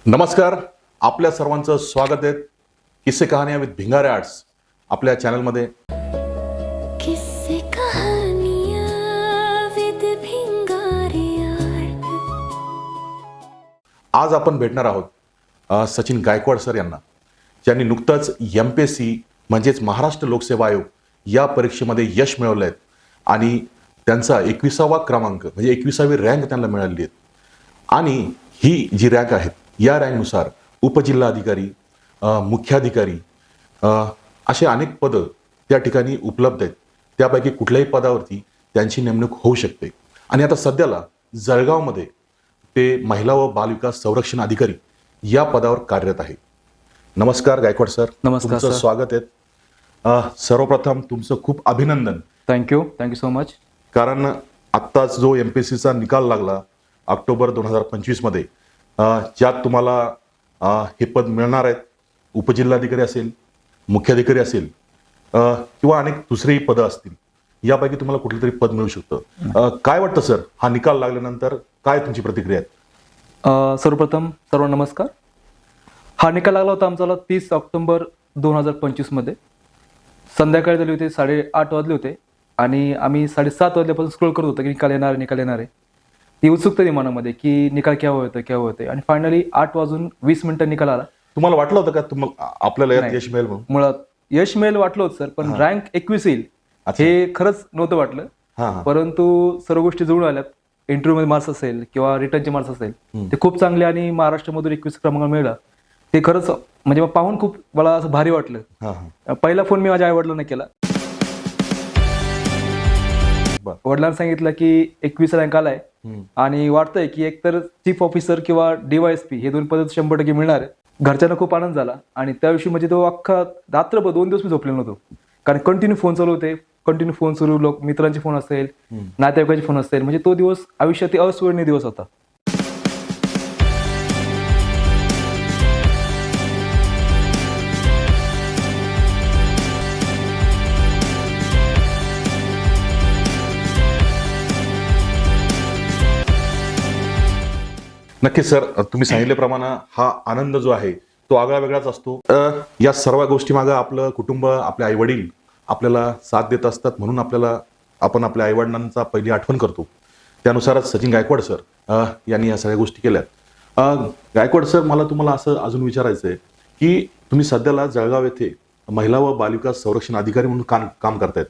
नमस्कार, आपल्या सर्वांचं स्वागत आहे किस्से कहानियां विथ भिंगारे आर्ट्स आपल्या चॅनलमध्ये. किस्से कहानियां विथ भिंगारे आर्ट. आज आपण भेटणार आहोत सचिन गायकवाड सर यांना, ज्यांनी नुकतंच MPSC म्हणजेच महाराष्ट्र लोकसेवा आयोग या परीक्षेमध्ये यश मिळवलं आहे आणि त्यांचा 21वा क्रमांक म्हणजे 21वी रँक त्यांना मिळाली आहे. आणि ही जी रँक आहे या रँकनुसार उपजिल्हाधिकारी, मुख्याधिकारी असे अनेक पदं त्या ठिकाणी उपलब्ध आहेत. त्यापैकी कुठल्याही पदावरती त्यांची नेमणूक होऊ शकते. आणि आता सध्याला जळगावमध्ये ते महिला व बालविकास संरक्षण अधिकारी या पदावर कार्यरत आहे. नमस्कार गायकवाड सर. नमस्कार तुमचं सर. स्वागत आहे. सर्वप्रथम तुमचं खूप अभिनंदन, थँक्यू सो मच. कारण आत्ताच जो MPSCचा निकाल लागला ऑक्टोबर 2025 मध्ये, ज्यात तुम्हाला हे पद मिळणार आहेत. उपजिल्हाधिकारी असेल, मुख्याधिकारी असेल किंवा अनेक दुसरेही पदं असतील, यापैकी तुम्हाला कुठलं तरी पद मिळू शकतं. काय वाटतं सर, हा निकाल लागल्यानंतर काय तुमची प्रतिक्रिया आहे? सर्वप्रथम सर्व नमस्कार. हा निकाल लागला होता आमचा 30 ऑक्टोबर 2025 मध्ये. संध्याकाळी झाली होती, 8:30 वाजले होते आणि आम्ही 7:30 वाजल्यापासून स्क्रोल करत होतो की निकाल येणार आहे. ती उत्सुकता ती मनामध्ये की निकाल केव्हा होतोय आणि फायनली 8:20 निकाल आला. तुम्हाला वाटलं होतं का तुम्हाला आपल्याला यात नाही. यश मिळेल म्हणून? मुळात यश मिळेल वाटलं होतं सर, पण रँक 21 येईल अच्छा. हे खरंच नव्हतं वाटलं. हां. परंतु सर्व गोष्टी जुळून आल्यात. इंटरव्ह्यूमध्ये मार्क्स असेल किंवा रिटर्नचे मार्क्स असेल ते खूप चांगले आणि महाराष्ट्रामधून 21 क्रमांक मिळाला. ते खरंच म्हणजे पाहून खूप मला असं भारी वाटलं. हां. पहिला फोन मी माझ्या आई वडिलांना केला. वडिलांना सांगितलं की 21 रँक आलाय आणि वाटतंय की एकतर चीफ ऑफिसर किंवा DYSP हे 2 पद 100% मिळणार आहे. घरच्यांना खूप आनंद झाला आणि त्याविषयी म्हणजे तो अख्खा रात्रभर 2 दिवस मी झोपलेलो नव्हतो, कारण कंटिन्यू फोन चालू होते. लोक मित्रांचे फोन असेल, नातेवाईकांचे फोन असेल, म्हणजे तो दिवस आयुष्यातील अविस्मरणीय दिवस होता. नक्कीच सर, तुम्ही सांगितल्याप्रमाणे हा आनंद जो आहे तो आगळा वेगळाच असतो. या सर्व गोष्टी मागे आपलं कुटुंब, आपले आई वडील आपल्याला साथ देत असतात, म्हणून आपण आपल्या आई वडिलांचा पहिली आठवण करतो. त्यानुसारच सचिन गायकवाड सर यांनी या सगळ्या गोष्टी केल्यात. गायकवाड सर, मला तुम्हाला असं अजून विचारायचं आहे की तुम्ही सध्याला जळगाव येथे महिला व बालविकास संरक्षण अधिकारी म्हणून काम करतायत.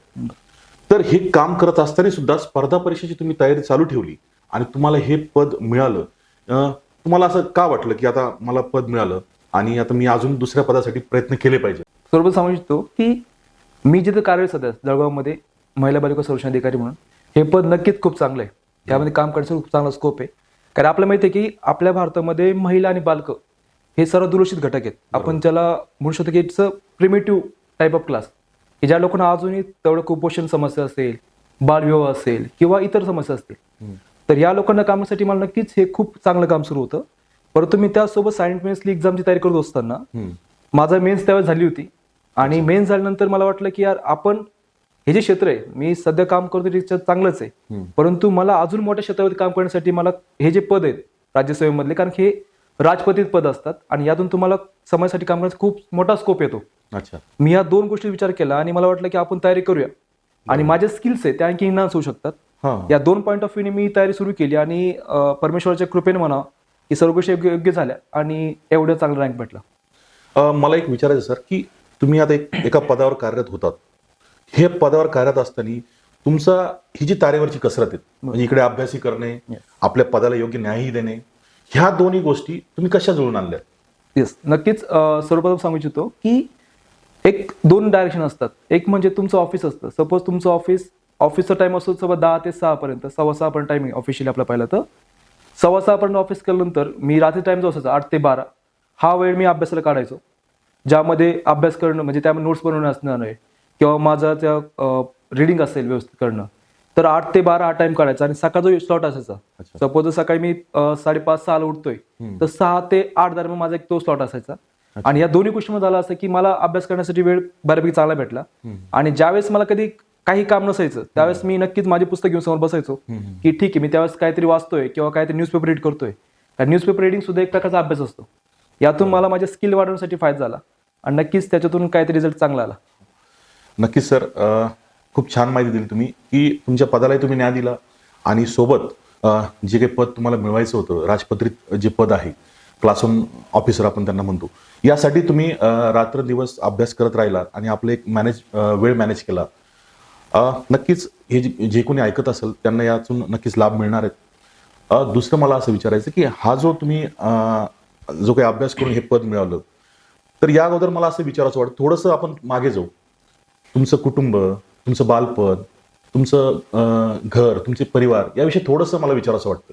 तर हे काम करत असताना सुद्धा स्पर्धा परीक्षेची तुम्ही तयारी चालू ठेवली आणि तुम्हाला हे पद मिळालं. तुम्हाला असं का वाटलं की आता मला पद मिळालं आणि आता मी अजून दुसऱ्या पदासाठी प्रयत्न केले पाहिजे? सर्व सांगू इच्छितो की मी जिथे कार्यरत सध्या जळगावमध्ये महिला बालिका संरक्षण अधिकारी म्हणून, हे पद नक्कीच खूप चांगलं आहे. त्यामध्ये काम करण्याचा खूप चांगला स्कोप आहे. कारण आपल्याला माहिती आहे की आपल्या भारतामध्ये महिला आणि बालकं हे सर्व दुर्लक्षित घटक आहेत. आपण त्याला म्हणू शकतो की it's a primitive type of class, की ज्या लोकांना अजूनही तेवढं कुपोषण समस्या असेल, बालविवाह असेल किंवा इतर समस्या असतील, तर या लोकांना कामासाठी मला नक्कीच हे खूप चांगलं काम सुरू होतं. परंतु मी त्यासोबत सायमल्टेनियसली एक्झामची तयारी करत असताना माझा मेन्स त्यावेळेस झाली होती आणि मेन्स झाल्यानंतर मला वाटलं की यार आपण हे जे क्षेत्र आहे, मी सध्या काम करतो त्याच्यात चांगलंच आहे, परंतु मला अजून मोठ्या क्षेत्रावरती काम करण्यासाठी मला हे जे पद आहेत राज्यसेवेमधले, कारण हे राजपत्रित पद असतात आणि यातून तुम्हाला समाजासाठी काम करण्याचा खूप मोठा स्कोप येतो. अच्छा. मी या 2 गोष्टी विचार केला आणि मला वाटलं की आपण तयारी करूया आणि माझे स्किल्स आहे त्या आणखी इन्हान्स होऊ शकतात. या 2 पॉईंट ऑफ व्ह्यूने मी तयारी सुरू केली आणि परमेश्वराच्या कृपेने म्हणा की सर्व गोष्टी योग्य झाल्या आणि एवढं चांगला रँक भेटला. मला एक विचारायचं सर की तुम्ही आता एका पदावर कार्यरत होतात. हे पदावर कार्यरत असताना तुमचा ही जी तारेवरची कसरत आहे, म्हणजे इकडे अभ्यासी करणे, आपल्या पदाला योग्य न्यायही देणे, ह्या दोन्ही गोष्टी तुम्ही कशा जुळून आणल्या? येस, नक्कीच. सर्वप्रथम सांगू इच्छितो की 2 डायरेक्शन असतात. एक म्हणजे तुमचं ऑफिस असतं. सपोज तुमचं ऑफिसचा टाइम असतो 10 ते 6 पर्यंत, 6:15 पर्यंत टायमिंग ऑफिशियली आपला पाहिलं तर 6:15 पर्यंत ऑफिस केल्यानंतर मी रात्री टाइम जो असायचा 8 ते 12 हा वेळ मी अभ्यासाला काढायचो, ज्यामध्ये अभ्यास करणं म्हणजे त्यामध्ये नोट्स बनवणं असणार आहे किंवा माझा त्या रिडिंग असेल व्यवस्थित करणं. तर 8 ते 12 हा टाइम काढायचा आणि सकाळचा जो स्लॉट असायचा, सपोज सकाळी मी 5:30-6 ला उठतोय तर 6 ते 8 दरम्यान माझा एक तो स्लॉट असायचा. आणि या दोन्ही गोष्टीमध्ये झालं असं की मला अभ्यास करण्यासाठी वेळ बऱ्यापैकी चांगला भेटला आणि ज्यावेळेस मला कधी काही काम नसायचं त्यावेळेस मी नक्कीच माझे पुस्तक घेऊन समोर बसायचो की ठीक आहे मी त्यावेळेस काहीतरी वाचतोय किंवा काहीतरी न्यूजपेपर रीड करतोय. न्यूजपेपर रिडिंग सुद्धा एक प्रकारचा अभ्यास असतो. यातून मला माझे स्किल वाढवण्यासाठी फायदा झाला आणि नक्कीच त्याच्यातून काहीतरी रिझल्ट चांगला आला. नक्कीच सर, खूप छान माहिती दिली तुम्ही की तुमच्या पदालाही तुम्ही न्याय दिला आणि सोबत जे काही पद तुम्हाला मिळवायचं होतं, राजपत्रित जे पद आहे, क्लासरूम ऑफिसर आपण त्यांना म्हणतो, यासाठी तुम्ही रात्रंदिवस अभ्यास करत राहिला आणि आपलं एक वेळ मॅनेज केला. नक्कीच हे जे कोणी ऐकत असेल त्यांना यातून नक्कीच लाभ मिळणार आहेत. दुसरं मला असं विचारायचं की हा जो तुम्ही जो काही अभ्यास करून हे पद मिळवलं, तर या अगोदर मला असं विचारायचं वाटतं, थोडंसं आपण मागे जाऊ. तुमचं कुटुंब, तुमचं बालपण, तुमचं घर, तुमचे परिवार याविषयी थोडंसं मला विचारायचं वाटतं.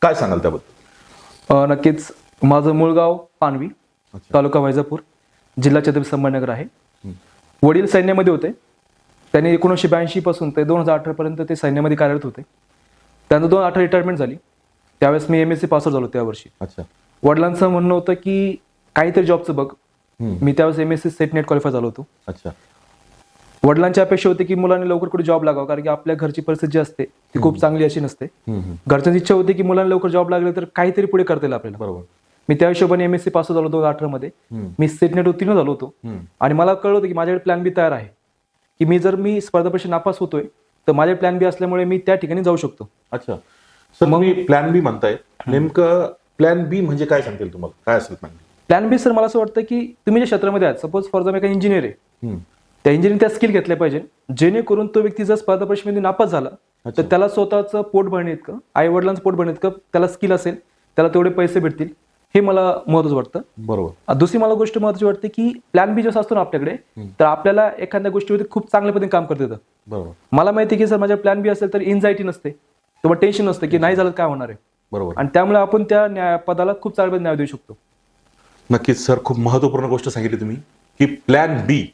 काय सांगाल त्याबद्दल? नक्कीच. माझं मूळ गाव पानवी, तालुका वैजापूर, जिल्हा छत्रपती संभाजीनगर आहे. वडील सैन्यामध्ये होते. त्यांनी 1982 पासून ते 2018 पर्यंत ते सैन्यामध्ये कार्यरत होते. त्यानंतर 2018 रिटायरमेंट झाली. त्यावेळेस मी MSc पासआउट झालो त्या वर्षी. अच्छा. वडिलांचं म्हणणं होतं की काहीतरी जॉबचं बघ. मी त्यावेळेस MSc सेट नेट क्वालिफाय झालो होतो. अच्छा. वडिलांची अपेक्षा होती की मुलांनी लवकर कुठे जॉब लागावा, कारण की आपल्या घरची परिस्थिती जी असते ती खूप चांगली अशी नसते. घरच्यांची इच्छा होती की मुलांना लवकर जॉब लागले तर काहीतरी पुढे करता येईल आपल्याला. बरोबर. मी त्या हिशोबाने MSc पासआउट झालो 2018 मध्ये. मी सेट नेट उत्तीर्ण झालो होतो आणि मला कळलं होतं की माझ्याकडे प्लॅन बी तयार आहे, की मी स्पर्धा परीक्षा नापास होतोय तर माझे प्लॅन बी असल्यामुळे मी त्या ठिकाणी जाऊ शकतो. अच्छा सर, मग मी प्लॅन बी म्हणताय, नेमकं प्लॅन बी म्हणजे काय सांगतील तुम्हाला, काय असेल प्लॅन बी? प्लॅन बी सर, मला असं वाटतं की तुम्ही ज्या क्षेत्रामध्ये आहात, सपोज फॉर एक्झाम्पल एका इंजिनियर आहे, त्या इंजिनिअरिंग त्या स्किल घेतल्या पाहिजे जेणेकरून तो व्यक्ती जर स्पर्धा परीक्षेमध्ये नापास झाला तर त्याला स्वतःचं पोट भरणे इतकं, आई वडिलांचं पोट भरणे इतकं त्याला स्किल असेल, त्याला तेवढे पैसे भेटतील, हे मला महत्त्वाचं वाटतं. बरोबर. दुसरी मला गोष्ट महत्त्वाची वाटते की प्लॅन बी जसं असतो ना आपल्याकडे, तर आपल्याला एखाद्या गोष्टीवरती खूप चांगल्या पद्धतीने काम करता येतं. बरोबर. मला माहिती आहे की सर माझ्या प्लॅन बी असेल तर एन्झायटी नसते किंवा टेन्शन नसतं की नाही झालं काय होणार आहे. बरोबर. आणि त्यामुळे आपण त्या पदाला खूप चांगल्या न्याय देऊ शकतो. नक्कीच सर, खूप महत्त्वपूर्ण गोष्ट सांगितली तुम्ही की प्लॅन बी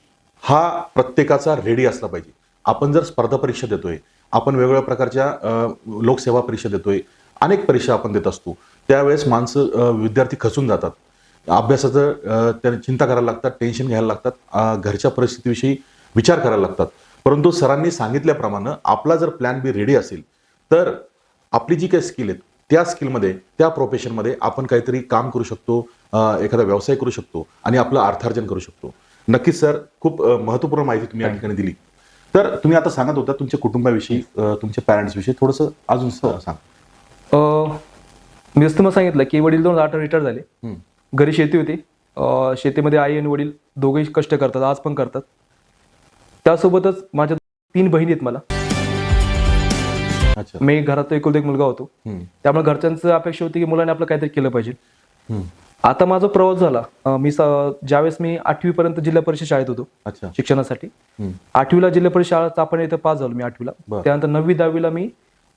हा प्रत्येकाचा रेडी असला पाहिजे. आपण जर स्पर्धा परीक्षा देतोय, आपण वेगवेगळ्या प्रकारच्या लोकसेवा परीक्षा देतोय, अनेक परीक्षा आपण देत असतो, त्यावेळेस विद्यार्थी खचून जातात. अभ्यासाचं त्यांना चिंता करायला लागतात, टेन्शन घ्यायला लागतात, घरच्या परिस्थितीविषयी विचार करायला लागतात. परंतु सरांनी सांगितल्याप्रमाणे आपला जर प्लॅन बी रेडी असेल तर आपली जी काही स्किल आहेत त्या स्किलमध्ये, त्या प्रोफेशनमध्ये आपण काहीतरी काम करू शकतो, एखादा व्यवसाय करू शकतो आणि आपलं अर्थार्जन करू शकतो. नक्कीच सर, खूप महत्त्वपूर्ण माहिती तुम्ही या ठिकाणी दिली. तर तुम्ही आता सांगत होता तुमच्या कुटुंबाविषयी, तुमच्या पॅरेंट्सविषयी थोडंसं अजून सांग. मी जसं तुम्हाला सांगितलं की वडील 2018 रिटायर झाले. घरी शेती होती. शेतीमध्ये आई आणि वडील दोघेही कष्ट करतात, आज पण करतात. त्यासोबतच माझ्या 3 बहिणी आहेत मला. अच्छा. मी घरात एकुलता एक मुलगा होतो. त्यामुळे घरच्यांचं अपेक्षा होती की मुलाने आपलं काहीतरी केलं पाहिजे. आता माझा प्रवास झाला. ज्यावेळेस मी 8वी पर्यंत जिल्हा परिषद शाळेत होतो. अच्छा. शिक्षणासाठी. 8वीला जिल्हा परिषद शाळा आपण इथं पास झालो मी 8वीला. त्यानंतर 9वी 10वीला मी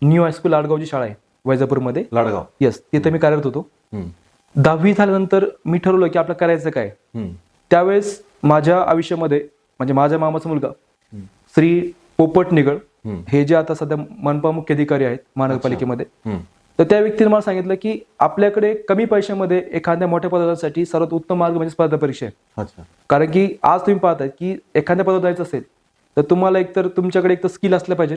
न्यू हायस्कूल लाडगावची शाळा आहे वैजापूरमध्ये, लाडगाव. येस, तिथे मी कार्यरत होतो. 10वी झाल्यानंतर मी ठरवलं की आपलं करायचं काय. त्यावेळेस माझ्या आयुष्यामध्ये म्हणजे माझ्या मामाचा मुलगा श्री पोपट निगळ, हे जे आता सध्या मनपा मुख्य अधिकारी आहेत महानगरपालिकेमध्ये, तर त्या व्यक्तीने मला सांगितलं की आपल्याकडे कमी पैशामध्ये एखाद्या मोठ्या पदासाठी सर्वात उत्तम मार्ग म्हणजे स्पर्धा परीक्षा आहे. कारण की आज तुम्ही पाहताय की एखाद्या पदावर जायचं असेल तर तुम्हाला एकतर तुमच्याकडे एक तर स्किल असलं पाहिजे,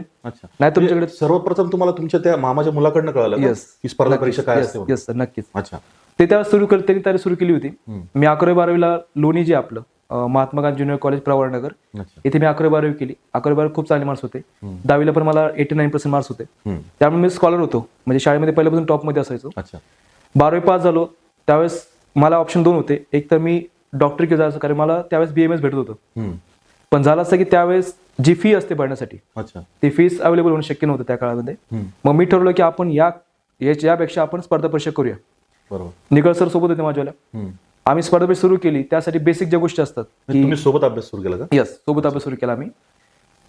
नाही तुमच्याकडे. सर्वप्रथम तुम्हाला तुमच्या त्या मामाच्या मुलाकडनं कळलं की स्पर्धा परीक्षा काय असते? येस सर, नक्कीच. अच्छा. ते त्यावेळेस त्यांनी तयारी सुरू केली होती. मी 11वी 12वीला लोणी जे आपलं महात्मा गांधी ज्युनियर कॉलेज प्रवरनगर, इथे मी 11वी 12वी केली. 11वी 12वी खूप चांगले मार्क्स होते. 10वीला पण मला 89% मार्क्स होते. त्यामुळे मी स्कॉलर होतो, म्हणजे शाळेमध्ये पहिल्यापासून टॉपमध्ये असायचो. 12वी पास झालो त्यावेळेस मला ऑप्शन 2 होते. एक तर मी डॉक्टर केलं जायचं, कारण मला त्यावेळेस BMS भेटत होतं. पण झालं असं की त्यावेळेस जी फी असते भरण्यासाठी, ती फीस अवेलेबल होणं शक्य नव्हतं त्या काळामध्ये. मग मी ठरवलं की आपण यापेक्षा आपण स्पर्धा परीक्षा करूया. निगळ सर सोबत होते माझ्याला. आम्ही स्पर्धा परीक्षा सुरू केली. त्यासाठी बेसिक ज्या गोष्टी असतात, तुम्ही सोबत अभ्यास सुरू केला का? येस, सोबत अभ्यास सुरू केला आम्ही.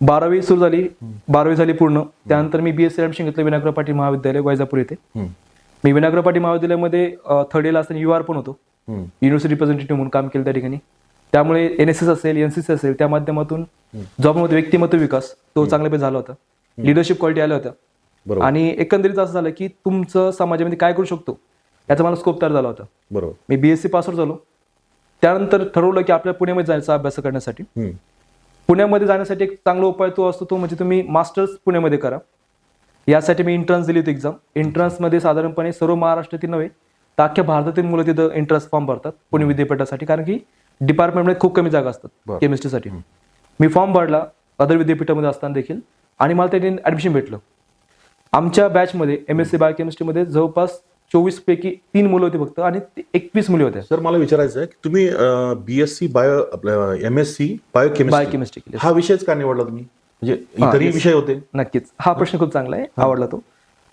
12वी सुरू झाली, 12वी झाली पूर्ण. त्यानंतर मी BSc ऍडमिशन घेतलं विनायकराव पाटील महाविद्यालय वैजापूर येथे. मी विनायकराव पाटील महाविद्यालयामध्ये 3rd इयरला असताना UR पण होतो, युनिव्हर्सिटी रिप्रेझेंटेटिव्ह म्हणून काम केलं त्या ठिकाणी. त्यामुळे NSS असेल, NCC असेल, त्या माध्यमातून जॉबमध्ये व्यक्तिमत्व विकास तो चांगल्यापैकी झाला होता. लिडरशिप क्वालिटी आल्या होत्या. आणि एकंदरीत असं झालं की तुमचं समाजामध्ये काय करू शकतो याचा मला स्कोप तयार झाला होता. बरोबर. मी BSc पासआउट झालो. त्यानंतर ठरवलं की आपल्याला पुण्यामध्ये जायचं अभ्यास करण्यासाठी. पुण्यामध्ये जाण्यासाठी एक चांगला उपाय तो असतो, तो म्हणजे तुम्ही मास्टर्स पुण्यामध्ये करा. यासाठी मी एंट्रन्स दिली होती एक्झाम. एंट्रन्समध्ये साधारणपणे सर्व महाराष्ट्रातील नव्हे तर अख्ख्या भारतातील मुलं तिथं एंट्रन्स फॉर्म भरतात पुणे विद्यापीठासाठी, कारण की डिपार्टमेंटमध्ये खूप कमी जागा असतात बरं. केमिस्ट्रीसाठी. मी फॉर्म भरला अदर विद्यापीठामध्ये असताना देखील, आणि मला त्याने ऍडमिशन भेटलं. आमच्या बॅचमध्ये MSc बायोकेमिस्ट्रीमध्ये जवळपास 24 पैकी 3 मुलं होती फक्त, आणि 21 मुली होत्या सर मला विचारायचं आहे की तुम्ही BSc बायो आपलं MSc बायोकेमिस्ट्री बायोकेमिस्ट्री केली. हा विषयच का निवडला तुम्ही? म्हणजे इतरही yes. विषय होते? नक्कीच, हा प्रश्न खूप चांगला आहे, आवडला तो.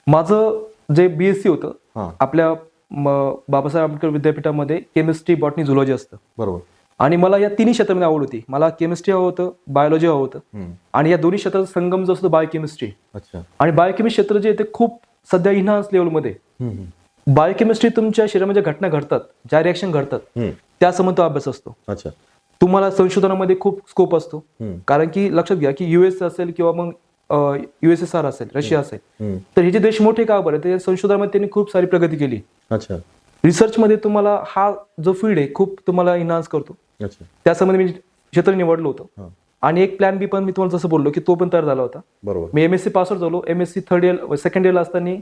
माझं जे BSc होतं हा. आपल्या बाबासाहेब आंबेडकर विद्यापीठामध्ये केमिस्ट्री, बॉटनी, झुलॉजी असतं, बरोबर. आणि मला या तिन्ही क्षेत्रामध्ये आवड होती. मला केमिस्ट्री हवं होतं, बायोलॉजी हवं होतं, आणि या दोन्ही क्षेत्राचा संगम जो असतो बायोकेमिस्ट्री. अच्छा. आणि बायोकेमिस्ट्री क्षेत्र जे ते खूप सध्या इन्हान्स लेवलमध्ये. बायोकेमिस्ट्री तुमच्या शरीरामध्ये घटना घडतात, ज्या रिॲक्शन घडतात त्या संबंध अभ्यास असतो. अच्छा. तुम्हाला संशोधनामध्ये खूप स्कोप असतो, कारण की लक्षात घ्या की US असेल किंवा मग USSR असेल, रशिया असेल, तर हे जे देश मोठे का बरं, ते संशोधनामध्ये त्यांनी खूप सारी प्रगती केली. अच्छा. रिसर्चमध्ये तुम्हाला हा जो फील्ड आहे खूप तुम्हाला इन्हान्स करतो. अच्छा. त्यासंबंधी मी क्षेत्र निवडलं होतं, आणि एक प्लॅन बी पण मी तुम्हाला जसं बोललो की तो पण तयार झाला होता. बरोबर. मी MSc पास आउट झालो. MSc थर्ड इयर सेकंड इयरला असताना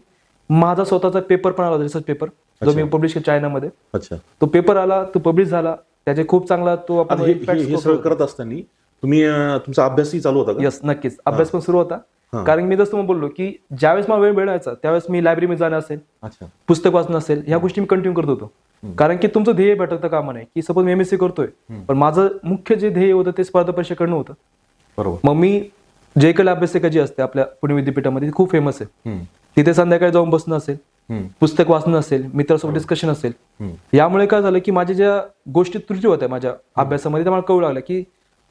माझा स्वतःचा पेपर पण आला, रिसर्च पेपर, जो मी पब्लिश केला चायनामध्ये. अच्छा. तो पेपर आला, तो पब्लिश झाला, त्याचे खूप चांगला तो आपण हे सगळं करत असताना तुम्ही तुमचा अभ्यासही चालू होता का? यस, नक्कीच अभ्यास पण सुरू होता. कारण मी जसं बोललो की ज्यावेळेस मला वेळ मिळायचा त्यावेळेस मी लायब्ररीमध्ये जाणं असेल, अच्छा, पुस्तक वाचणं असेल, ह्या गोष्टी मी कंटिन्यू करत होतो. कारण की तुमचं ध्येय भटकता कामा नये, की सपोज मी MSc करतोय, पण माझं मुख्य जे ध्येय होतं ते स्पर्धा परीक्षा करणं होतं. बरोबर. मग मी जे काही अभ्यासिका जी असते आपल्या पुणे विद्यापीठामध्ये ती खूप फेमस आहे. तिथे संध्याकाळी जाऊन बसणं असेल, पुस्तक वाचणं असेल, मित्रांसोबत डिस्कशन असेल, यामुळे काय झालं की माझ्या ज्या गोष्टी त्रुटी होत्या माझ्या अभ्यासामध्ये त्या मला कळू लागल्या की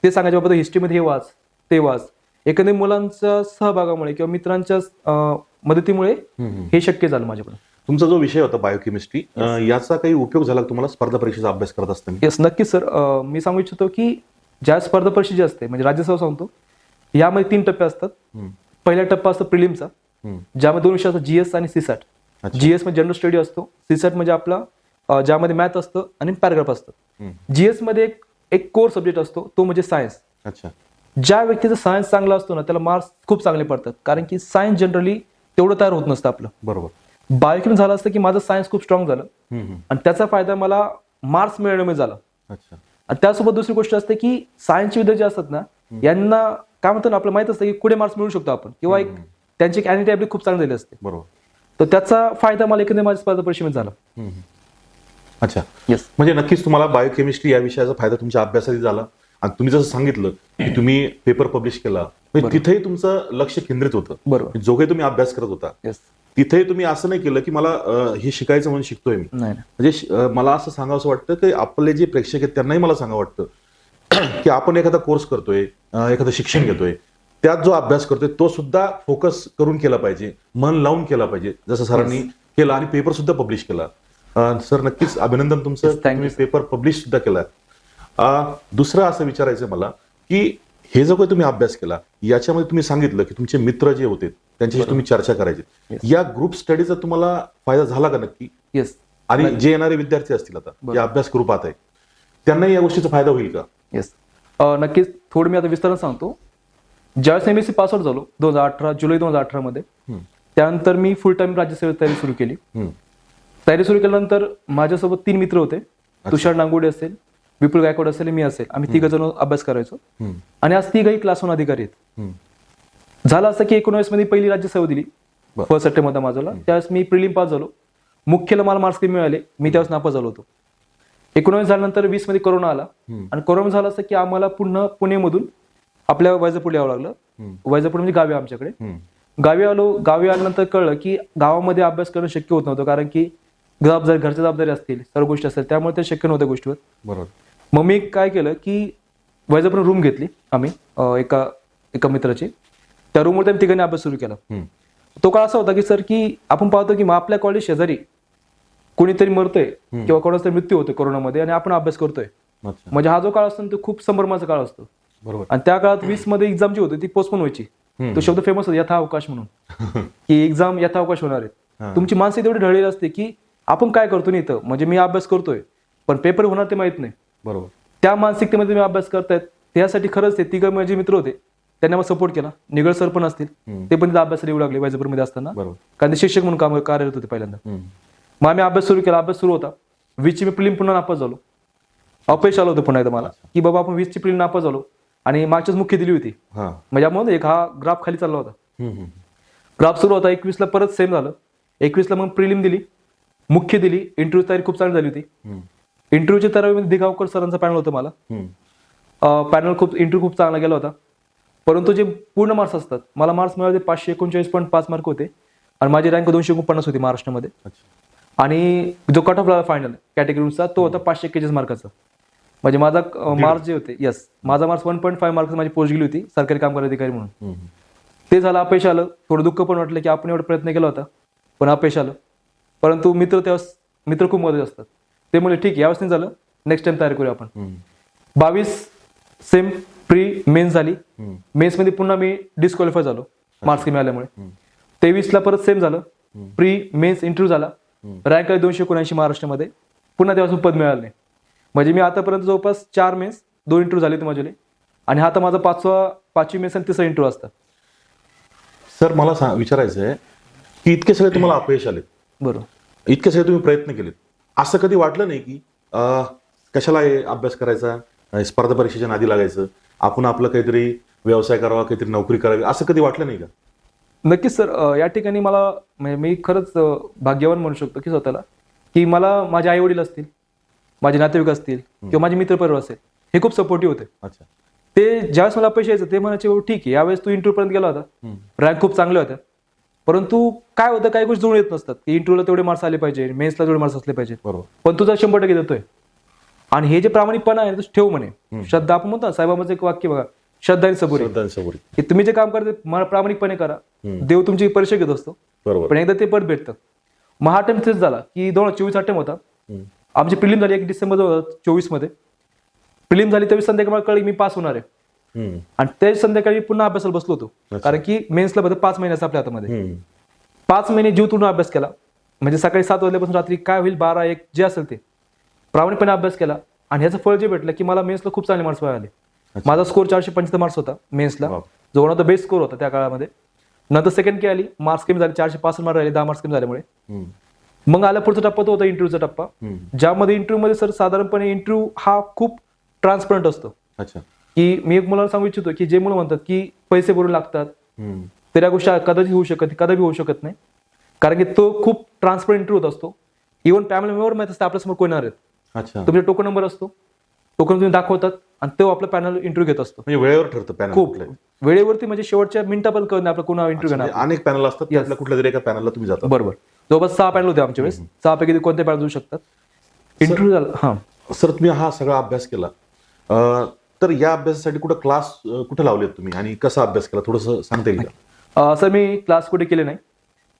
ते सांगायच्या बाबत हिस्ट्रीमध्ये हे वाच, ते वाच. एकंदरीत मुलांच्या सहभागामुळे किंवा मित्रांच्या मदतीमुळे हे शक्य झालं माझ्याकडून. तुमचा जो विषय होता बायोकेमिस्ट्री, याचा काही उपयोग झाला तुम्हाला स्पर्धा परीक्षेचा अभ्यास करत असताना? येस, नक्कीच सर. मी सांगू इच्छितो की ज्या स्पर्धा परीक्षा जी असते, म्हणजे राज्यसेवा सांगतो, यामध्ये 3 टप्पे असतात. पहिला टप्पा असतो प्रिलिमचा, ज्यामध्ये 2 विषय असतात, GS आणि CSAT. GS म्हणजे जनरल स्टडी असतो, CSAT म्हणजे आपला ज्यामध्ये मॅथ असतं आणि पॅराग्राफ असतं. GS मध्ये एक कोर सब्जेक्ट असतो, तो म्हणजे सायन्स. अच्छा. ज्या व्यक्तीचा सायन्स चांगला असतो ना त्याला मार्क्स खूप चांगले पडतात, कारण की सायन्स जनरली तेवढं तयार होत नसतं आपलं. बरोबर. बायोकेमिस्ट्री झालं असतं की माझं सायन्स खूप स्ट्रॉंग झालं, आणि त्याचा फायदा मला मार्क्स मिळवण्यामध्ये झाला. अच्छा. आणि त्यासोबत दुसरी गोष्ट असते की सायन्सचे विद्यार्थी असतात ना, यांना काय म्हणतो ना, आपलं माहित असतं की पुढे मार्क्स मिळू शकतो आपण, किंवा एक त्यांची ॲनिटी आपली खूप चांगली झाली असते. बरोबर. तर त्याचा फायदा मला एकंदरीत माझ्या स्पर्धा परीक्षेमध्ये झाला. अच्छा. येस, म्हणजे नक्कीच तुम्हाला बायोकेमिस्ट्री या विषयाचा फायदा तुमच्या अभ्यासात झाला. आणि तुम्ही जसं सांगितलं की तुम्ही पेपर पब्लिश केला, म्हणजे तिथेही तुमचं लक्ष केंद्रित होतं. बरोबर. जो काही तुम्ही अभ्यास करत होता येस, तिथे तुम्ही असं नाही केलं की मला हे शिकायचं म्हणून शिकतोय मी. नाही. म्हणजे मला असं सांगावं असं वाटतं की आपले जे प्रेक्षक आहेत त्यांनाही मला सांगावं वाटतं की आपण एखादा कोर्स करतोय, एखादं शिक्षण घेतोय, त्यात जो अभ्यास करतोय तो सुद्धा फोकस करून केला पाहिजे, मन लावून केला पाहिजे, जसं सरांनी केलं, आणि पेपर सुद्धा पब्लिश केला. सर नक्कीच अभिनंदन तुमचं, तुम्ही पेपर पब्लिश सुद्धा केला. दुसरं असं विचारायचं मला की हे जो काही तुम्ही अभ्यास केला याच्यामध्ये तुम्ही सांगितलं की तुमचे मित्र जे होते त्यांच्याशी तुम्ही चर्चा करायची, या ग्रुप स्टडीचा तुम्हाला फायदा झाला का नक्की? येस. आणि जे येणारे विद्यार्थी असतील आता जे अभ्यास करू पाहत आहे त्यांनाही या गोष्टीचा फायदा होईल का? येस, नक्कीच. थोडं मी आता विस्तारण सांगतो. ज्यावेळेस MSc पास आउट झालो 2018 जुलै 2018 मध्ये, त्यानंतर मी फुल टाइम राज्यसेवेत तयारी सुरू केली. तयारी सुरू केल्यानंतर माझ्यासोबत 3 मित्र होते. तुषार नांगोडे असेल, विपुल गायकवाड असेल, मी असेल. आम्ही 3 जण अभ्यास करायचो, आणि आज 3 क्लास 1 अधिकारी आहेत. झालं असं की 19 मध्ये पहिली राज्यसेवा दिली, फर्स्ट अटेम्प्ट होता माझा. त्यावेळेस मी प्रिलिम पास झालो. मुख्यला मला मार्क्स कमी मिळाले, मी त्यावेळेस नापास झालो होतो. 19 झाल्यानंतर 20 मध्ये कोरोना आला, आणि कोरोना झाला असं की आम्हाला पुन्हा पुणेमधून आपल्या वैजापूर यावं लागलं. वैजापूर म्हणजे गावी आमच्याकडे. गावी आलो. गावी आल्यानंतर कळलं की गावामध्ये अभ्यास करणं शक्य होत नव्हतं, कारण की जबाबदारी, घरच्या जबाबदारी असतील, सर्व गोष्टी असतील, त्यामुळे ते शक्य नव्हत्या गोष्टीवर. बरोबर. मग मी काय केलं की वैजापूर रूम घेतली आम्ही एका मित्राची. त्या रूमवर आम्ही 3 अभ्यास सुरू केला. तो काळ असा होता की सर की आपण पाहतो की आपल्या कॉलेज शेजारी कोणीतरी मरतोय किंवा कोणाचा तरी मृत्यू होतोय कोरोनामध्ये, आणि आपण अभ्यास करतोय. म्हणजे हा जो काळ असतो तो खूप संभ्रमाचा काळ असतो. बरोबर. आणि त्या काळात 20 मध्ये एक्झाम जी होती ती पोस्टपोन व्हायची. तो शब्द फेमस होता, यथावकाश म्हणून, की एक्झाम यथावकाश होणार आहेत. तुमची मानसिक तेवढी ढळलेली असते की आपण काय करतो नाही इथं, म्हणजे मी अभ्यास करतोय पण पेपर होणार ते माहित नाही. बरोबर. त्या मानसिकतेमध्ये मी अभ्यास करतायत. त्यासाठी खरंच ते 3 माझे मित्र होते, त्यांनी मला सपोर्ट केला. निगळ सर पण असतील, ते पण तिथं अभ्यासाला येऊ लागले वैजापूरमध्ये असताना, कारण ते शिक्षक म्हणून कार्यरत होते पहिल्यांदा. मग आम्ही अभ्यास सुरू केला, अभ्यास सुरू होता. 20ची मी प्रिलिम पुन्हा नापास झालो. अपयश आलं होतं पुन्हा एकदा मला, की बाबा आपण 20ची प्रिलिम नापास झालो आणि मागच्याच मुख्य दिली होती. हा. म्हणजे आपण एक हा ग्राफ खाली चालला होता. हम्म, हम्म. ग्राफ सुरू होता. 21ला परत सेम झालं. 21ला मग प्रिलिम दिली, मुख्य दिली. इंटरव्ह्यू तयारी खूप चांगली झाली होती. हम्म, इंटरव्ह्यूच्या तयारीमध्ये दिगावकर सरांचा पॅनल होतं मला. हम्म. पॅनल इंटरव्ह्यू खूप चांगला गेला होता. परंतु जे पूर्ण मार्क्स असतात, मला मार्क्स मिळाले 539.5 मार्क होते आणि माझी रँक 249 होती महाराष्ट्रामध्ये. अच्छा. आणि जो कट ऑफ फायनल कॅटेगरीचा तो होता 541 मार्काचा. म्हणजे माझा मार्क्स जे होते, माझा मार्क्स 1.5 मार्क्स माझी पोस्ट गेली होती सरकारी कामगार अधिकारी म्हणून. हम्म. ते झालं, अपयश आलं. थोडं दुःख पण वाटलं की आपण एवढा प्रयत्न केला होता पण अपयश आलं. परंतु मित्र खूप महत्त्वाचे असतात. ते म्हणजे ठीक आहे, यावेळेस नाही झालं, नेक्स्ट टाइम तयारी करूया आपण. हम्म. 22 सेम प्री मेन्स झाली. हम्म. मेन्स मध्ये पुन्हा मी डिस्क्वालिफाय झालो मार्क्स कमी आल्यामुळे. 23ला परत सेम झालं. प्री मेन्स इंटरव्ह्यू झाला. रँक आहे 279 महाराष्ट्रामध्ये. पुन्हा तेव्हापासून पद मिळालं नाही. म्हणजे मी आतापर्यंत जवळपास 4 मेन्स 2 इंटरव्ह्यू झाले माझे आणि हा आता माझा 5वी मेन्स आणि 3रा इंटरव्ह्यू असतात. सर मला विचारायचं आहे की इतके सगळे तुम्हाला अपयश आले, बरोबर, इतके सगळे तुम्ही प्रयत्न केलेत, असं कधी वाटलं नाही की कशाला हे अभ्यास करायचा, स्पर्धा परीक्षेच्या नादी लागायचं, आपण आपलं काहीतरी व्यवसाय करावा, काहीतरी नोकरी करावी, असं कधी वाटलं नाही का? नक्कीच सर. या ठिकाणी मला म्हणजे मी खरंच भाग्यवान म्हणू शकतो की स्वतःला, की मला माझे आई वडील असतील, माझे नातेवाईक असतील किंवा माझे मित्रपरिवार असेल, हे खूप सपोर्टिव्ह होते. अच्छा. ते ज्यावेळेस मला अपयश यायचं ते म्हणायचे "हो, ठीक आहे, यावेळेस तू इंटरव्ह्यू पर्यंत गेला होता, रँक खूप चांगल्या होत्या, परंतु काय होतं काही गोष्टी जुळून येत नसतात की इंटरव्ह्यूला तेवढे मार्क्स आले पाहिजे, मेन्सला तेवढे मार्क्स असले पाहिजे, बरोबर. पण तुझा 100% देतोय. आणि हे जे प्रामाणिकपणा आहे तो ठेव म्हणे. श्रद्धा आपण म्हणतो ना, साईबाबांचं एक वाक्य बघा, श्रद्धा आणि सबुरी, श्रद्धांसमोर. की तुम्ही जे काम करते प्रामाणिकपणे करा, देव तुमची परीक्षा घेत असतो, बरोबर. पण एकदा ते पद भेटतं. मग हा टाइम तेच झाला की 2024 हा टाइम होता. आमची प्रिलिम झाली 1 डिसेंबर 2024 मध्ये. प्रिलिम झाली त्यावेळी संध्याकाळी मला कळलं मी पास होणार आहे. आणि त्या संध्याकाळी पुन्हा अभ्यासाला बसलो होतो, कारण की मेन्सला बघा 5 महिन्याचा आपल्या हातामध्ये. 5 महिने जीव तोडून अभ्यास केला. म्हणजे सकाळी 7 वाजल्यापासून रात्री काय होईल 12-1 जे असेल ते प्रामाणिकपणे अभ्यास केला. आणि ह्याचं फळ जे भेटलं की मला मेन्सला खूप चांगले मार्क्स मिळाले. माझा स्कोर 475 मार्क्स होता मेन्सला, जो one of the best score होता त्या काळामध्ये. नंतर सेकंड की आली, मार्क्स कमी झाले, 465 मार्क राहिले, 10 मार्क्स कमी झाल्यामुळे. मग आला पुढचा टप्पा, तो होता इंटरव्ह्यूचा टप्पा, ज्यामध्ये इंटरव्ह्यू मध्ये सर साधारणपणे इंटरव्ह्यू हा खूप ट्रान्सपरंट असतो. अच्छा. की मी एक मुलाला सांगू इच्छितो की जे मुलं म्हणतात की पैसे भरून लागतात, तर या गोष्टी कदाचित होऊ शकत नाही, कारण की तो खूप ट्रान्सपरंट इंटरव्ह्यू होत असतो. इव्हन फॅमिली मेंबर माहित असतं आपल्यासमोर कोण येणार आहेत. अच्छा. तुमचा टोकन नंबर असतो, टोकन तुम्ही दाखवतात आणि तो आपला पॅनल इंटरव्ह्यू घेत असतो. म्हणजे वेळेवर ठरतं पॅनल? खूप वेळेवरती, म्हणजे शेवटच्या मिनिटापर्यंत कळत नाही आपला कोणा इंटरव्ह्यू घेणार. अनेक पॅनल असतात, त्यातल्या कुठल्या तरी एका पॅनलला तुम्ही जाता. बरोबर. जवळपास 6 पॅनल होते आमच्या वेळेस. 6 पैकी कोणते पॅनल जाऊ शकतात. इंटरव्ह्यू झाला. हा सर, तुम्ही हा सगळा अभ्यास केला, तर या अभ्यासासाठी कुठं क्लास कुठे लावलेत तुम्ही आणि कसा अभ्यास केला, थोडंसं सांगता येईल का? सर मी क्लास कुठे केले नाही.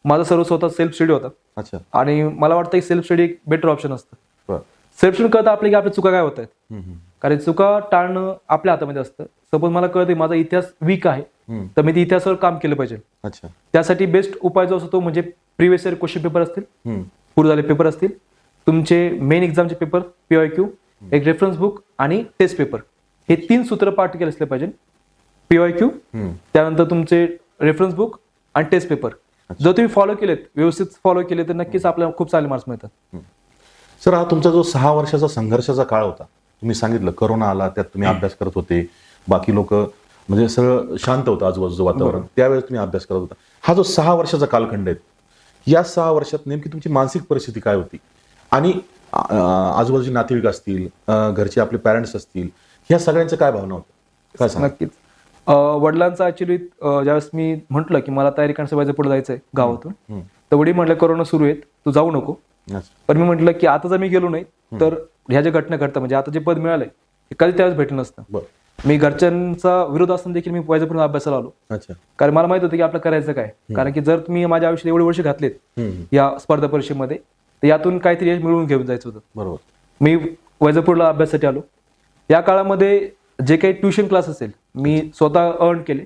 माझा सर्व स्वतः सेल्फ स्टडी होता. अच्छा. आणि मला वाटतं की सेल्फ स्टडी एक बेटर ऑप्शन असतं. बरं. सेल्फ स्टडी कळतं आपल्या की आपल्या चुका काय होत आहेत, कारण चुका टाळणं आपल्या हातामध्ये असतं. सपोज मला कळतं माझा इतिहास वीक आहे, तर मी इतिहासावर काम केलं पाहिजे. अच्छा. त्यासाठी बेस्ट उपाय जो असतो तो म्हणजे प्रिव्हियस इयर क्वेश्चन पेपर असतील, पूर्व झाले पेपर असतील, तुमचे मेन एक्झामचे पेपर, PYQ, एक रेफरन्स बुक आणि टेस्ट पेपर, हे 3 सूत्र पाठ केले असले पाहिजे. PYQ, त्यानंतर तुमचे रेफरन्स बुक आणि टेस्ट पेपर जर तुम्ही फॉलो केलेत, व्यवस्थित फॉलो केले, तर नक्कीच आपल्याला खूप चांगले मार्क्स मिळतात. सर, हा तुमचा जो 6 वर्षाचा संघर्षाचा काळ होता, तुम्ही सांगितलं कोरोना आला, त्यात तुम्ही अभ्यास करत होते, बाकी लोक म्हणजे सगळं शांत होतं आजूबाजूचं वातावरण, त्यावेळेस तुम्ही अभ्यास करत होता. हा जो 6 वर्षाचा कालखंड आहे, या 6 वर्षात नेमकी तुमची मानसिक परिस्थिती काय होती आणि आजूबाजूचे नातेवाईक असतील, घरचे आपले पॅरेंट्स असतील, ह्या सगळ्यांचं काय भावना होतं, काय सांगा? नक्कीच. वडिलांचा ऍक्च्युली ज्यावेळेस मी म्हटलं की मला तयारी करण्याचं पुढे जायचंय गावातून, तर वडील म्हटलं कोरोना सुरू आहेत, तू जाऊ नको. पण मी म्हटलं की आता जर मी गेलो नाही तर ह्या ज्या घटना घडतात, म्हणजे आता जे पद मिळालंय हे कधी त्यावेळेस भेटलं नसतं. मी घरच्यांचा विरोध असताना देखील मी वैजापूर अभ्यासाला आलो. अच्छा. कारण मला माहित होतं की आपलं करायचं काय, कारण की जर तुम्ही माझ्या आयुष्यात एवढे वर्ष घातलेत या स्पर्धा परीक्षेमध्ये, तर यातून काहीतरी यश मिळवून घेऊन जायचं होतं. बरोबर. मी वैजापूरला अभ्यासासाठी आलो. या काळामध्ये जे काही ट्युशन क्लास असेल मी स्वतः अर्न केले.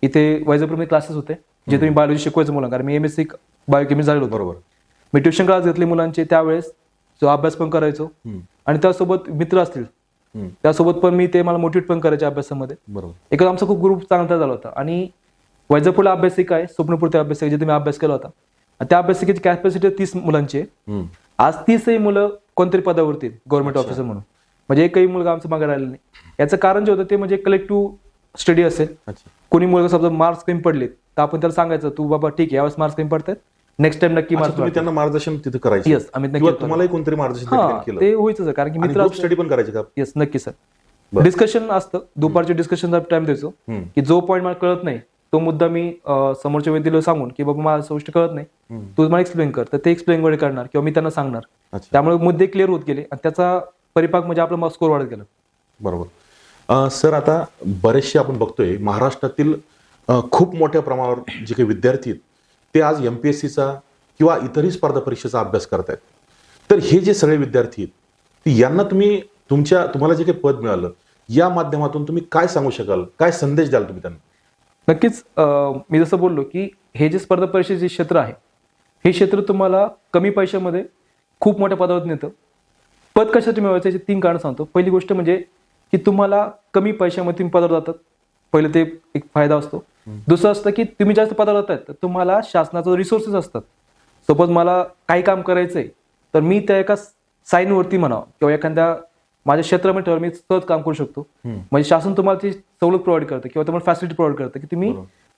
इथे वैजापूरमध्ये क्लासेस होते जे तुम्ही बायोलॉजी शिकवायचं मुलांना, कारण मी MSc बायोकेमिस्ट्री झालेलो होतो. बरोबर. मी ट्युशन क्लास घेतले मुलांचे, त्यावेळेस जो अभ्यास पण करायचो आणि त्यासोबत मित्र असतील त्यासोबत पण मी ते मला मोटिवेट पण करायचे अभ्यासामध्ये. बरोबर. एकदा आमचा खूप ग्रुप चांगला झाला होता. आणि वैजापूरला अभ्यासिका आहे, स्वप्नपूर्ती अभ्यासिका, जिथे मी अभ्यास केला होता, आणि त्या अभ्यासिकेची कॅपॅसिटी 30 मुलांची आहे. हम्म. आज 30ही मुलं कोणतरी पदावरती गव्हर्नमेंट ऑफिसर म्हणून, म्हणजे एकही मुलगा आमचं मागे राहिलं नाही. याचं कारण जे होतं ते म्हणजे कलेक्टिव्ह स्टडी असेल. अच्छा. कोणी मुलगा समजा मार्क्स कमी पडले तर आपण त्याला सांगायचं तू बाबा ठीक आहे यावेळेस मार्क्स कमी पडतात, नेक्स्ट टाइम नक्की अच्छा, तुम्ही मार्क्स. त्यांना मार्गदर्शन तिथे करायचे येस आम्ही किंवा नक्की तुम्हालाही कोणतरी मार्गदर्शन त्या ठिकाणी केलं ते होईच सर, कारण की आणि मित्र ग्रुप स्टडी पण करायचे का? येस नक्की सर. बरं. डिस्कशन असतं, दुपारचे डिस्कशनचा टाइम द्यायचो हम्म. की जो पॉईंट मला कळत नाही तो मुद्दा मी समोरच्या व्यक्तीला सांगून की बाबा मला गोष्ट कळत नाही, तू मला एक्सप्लेन कर, तर ते एक्सप्लेन वगैरे करणार किंवा मी त्यांना सांगणार. अच्छा. त्यामुळे मुद्दे क्लिअर होत गेले आणि त्याचा परिपाक म्हणजे आपला स्कोर वाढत गेला. बरोबर. सर आता बरेचसे आपण बघतोय महाराष्ट्रातील खूप मोठ्या प्रमाणावर जे काही विद्यार्थी आहेत ते आज MPSCचा किंवा इतरही स्पर्धा परीक्षेचा अभ्यास करतायत. तर हे जे सगळे विद्यार्थी आहेत ते यांना तुम्ही तुम्हाला जे काही पद मिळालं या माध्यमातून तुम्ही काय सांगू शकाल, काय संदेश द्याल तुम्ही त्यांना? नक्कीच मी जसं बोललो की हे जे स्पर्धा परीक्षेचे क्षेत्र आहे हे क्षेत्र तुम्हाला कमी पैशामध्ये खूप मोठ्या पदावर नेतं. पद कशासाठी मिळवायचं याची 3 कारणं सांगतो. पहिली गोष्ट म्हणजे की तुम्हाला कमी पैशामध्ये तुम्ही पदावर जातात, पहिलं ते एक फायदा असतो. दुसरं असतं की तुम्ही जास्त पदावर जातायत तर तुम्हाला शासनाचं रिसोर्सेस असतात. सपोज मला काही काम करायचंय तर मी त्या एका साईनवरती म्हणावं किंवा एखाद्या माझ्या क्षेत्रामध्ये ठेवलं मी सहज काम करू शकतो. म्हणजे शासन तुम्हाला ती सवलत प्रोव्हाइड करतं किंवा तुम्हाला फॅसिलिटी प्रोव्हाइड करतं की तुम्ही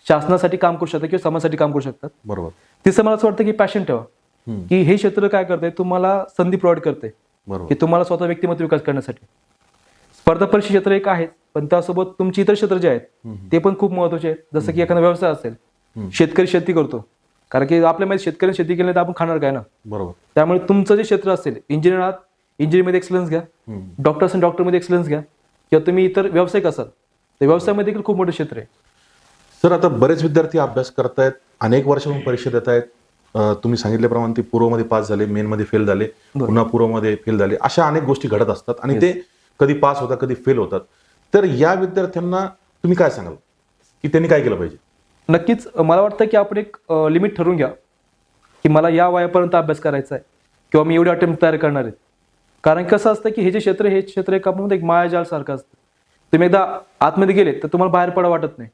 शासनासाठी काम करू शकता किंवा समाजासाठी काम करू शकतात. बरोबर. तिसरं मला असं वाटतं की पॅशन ठेवा, की हे क्षेत्र काय करतंय तुम्हाला संधी प्रोव्हाइड करते बरोबर. की तुम्हाला स्वतः व्यक्तिमत्व विकास करण्यासाठी. स्पर्धा परीक्षा क्षेत्र एक आहे, पण त्यासोबत तुमची इतर क्षेत्र जे आहेत ते पण खूप महत्वाचे आहेत. जसं की एखादा व्यवसाय असेल, शेतकरी शेती करतो, कारण की आपल्यामध्ये शेतकरी शेती केली तर आपण खाणार काय ना. बरोबर. त्यामुळे तुमचं जे क्षेत्र असेल, इंजिनिअरमध्ये एक्सलन्स घ्या, डॉक्टर असेल डॉक्टरमध्ये एक्सलन्स घ्या, किंवा तुम्ही इतर व्यावसायिक असाल तर व्यवसायामध्ये देखील खूप मोठं क्षेत्र आहे. सर आता बरेच विद्यार्थी अभ्यास करतायत, अनेक वर्षांपासून परीक्षा देत आहेत. तुम्ही सांगितल्याप्रमाणे ते पूर्वमध्ये पास झाले, मेनमध्ये फेल झाले, पुन्हा पूर्वमध्ये फेल झाले, अशा अनेक गोष्टी घडत असतात आणि ते कधी पास होतात कधी फेल होतात. तर या विद्यार्थ्यांना तुम्ही काय सांगाल की त्यांनी काय केलं पाहिजे? नक्कीच मला वाटतं की आपण एक लिमिट ठरवून घ्या की मला या वयापर्यंत अभ्यास करायचा आहे किंवा मी एवढे अटेम्प्ट तयार करणार आहेत. कारण कसं असतं की हे क्षेत्र एक आपण एक मायाजाल सारखं असतं. तुम्ही एकदा आतमध्ये गेले तर तुम्हाला बाहेर पडा वाटत नाही.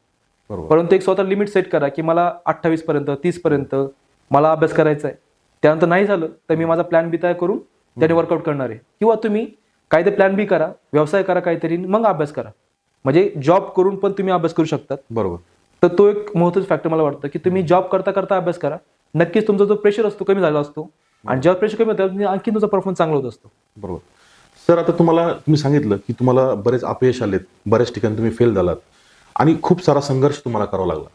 बरोबर. परंतु एक स्वतः लिमिट सेट करा की मला 28 पर्यंत 30 पर्यंत मला अभ्यास करायचा आहे. त्यानंतर नाही झालं तर मी माझा प्लॅन बी तयार करून त्याने वर्कआउट करणार आहे. किंवा तुम्ही काहीतरी प्लॅन बी करा, व्यवसाय करा काहीतरी, मग अभ्यास करा. म्हणजे जॉब करून पण तुम्ही अभ्यास करू शकतात. बरोबर. तर तो एक महत्त्वाचा फॅक्टर मला वाटतं की तुम्ही जॉब करता करता अभ्यास करा. नक्कीच तुमचा जो प्रेशर असतो कमी झाला असतो आणि जेव्हा प्रेशर कमी होतं आणखी तुमचा परफॉर्मन्स चांगला होत असतो. बरोबर. सर आता तुम्ही सांगितलं की तुम्हाला बरेच अपयश आलेत, बऱ्याच ठिकाणी तुम्ही फेल झालात आणि खूप सारा संघर्ष तुम्हाला करावा लागला.